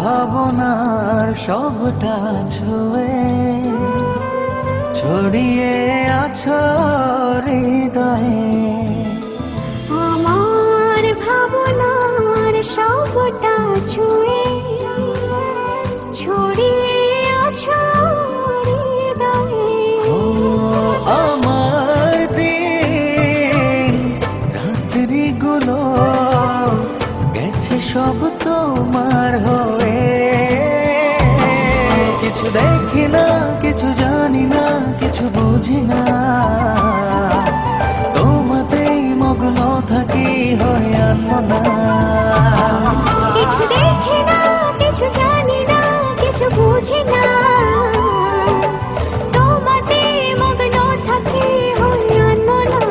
ভাবনার সবটা ছুঁয়ে ছড়িয়ে আছো হৃদয়ে। আমার ভাবনার সবটা ছুঁয়ে ছড়িয়ে আছো হৃদয়ে। আমার দিন রাত্রিগুলো গেছে সব তোমার হয়ে। কিছু দেখি না, কিছু জানি না, কিছু বুঝি না, তোমাতেই মগ্ন থাকি হয়ে আনমনা। কিছু দেখি না, কিছু জানি না, কিছু বুঝি না, তোমাতে মগ্ন থাকি হয়ে আনমনা।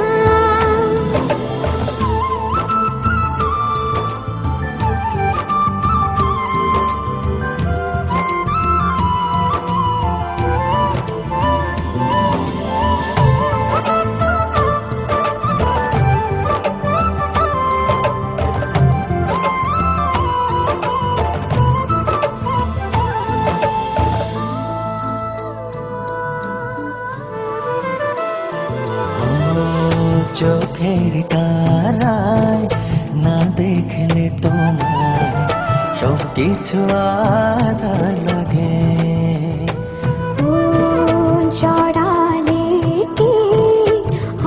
চোখের তারায় না দেখলে তোমার সব কিছু আধার লাগে। জড়ালে কি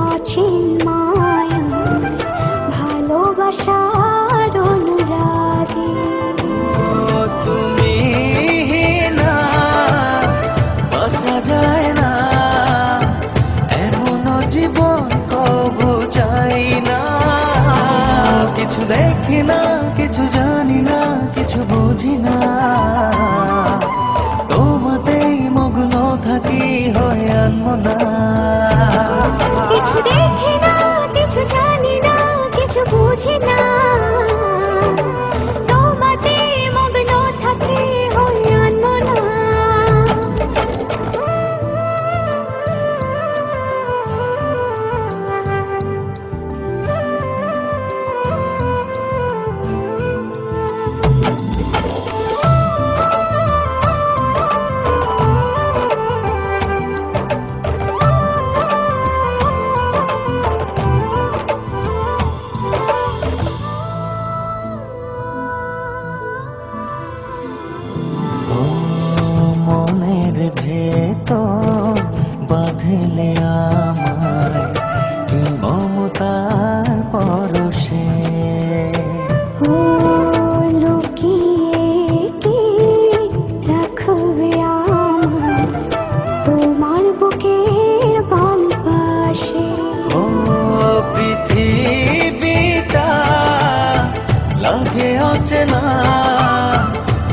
অচিন মায়া ভালোবাসার অনুরাগে। তুমি না বাঁচা যায় না এমন জীবন কবু চাই না। কিছু দেখি না, কিছু জানি না, কিছু বুঝি না, তোমাতেই মগ্ন থাকি হয়ে আনমনা। কিছু দেখি না, কিছু জানি না, কিছু বুঝি না, তোমাতে মগ্ন থাকি হয়ে আনমনা। মনের ভেতর বাঁধলে আমায় কি মমতার পরশে। লুকিয়ে কি রাখবে আমায় তোমার বুকের বাম পাশে। পৃথিবীটা লাগে অচেনা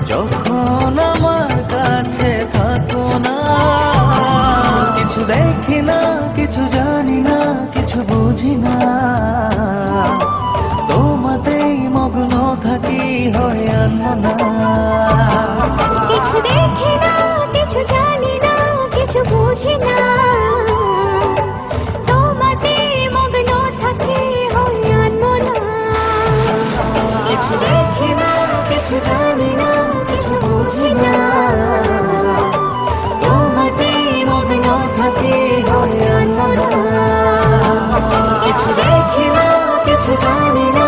যখন আমার কাছে থাকো না। কিছু দেখি না, কিছু জানি না, কিছু বুঝি না, তোমাতেই মগ্ন থাকি হয়ে আনমনা। কিছু দেখি না, কিছু জানি না, কিছু বুঝি না, তোমাতে মগ্ন থাকি হয়ে আনমনা। কিছু দেখি না, কিছু জানি না, কিছু বুঝি না, তোমাতেই মগ্ন থাকি হয়ে আনমনা। কিছু দেখি না, কিছু জানি না,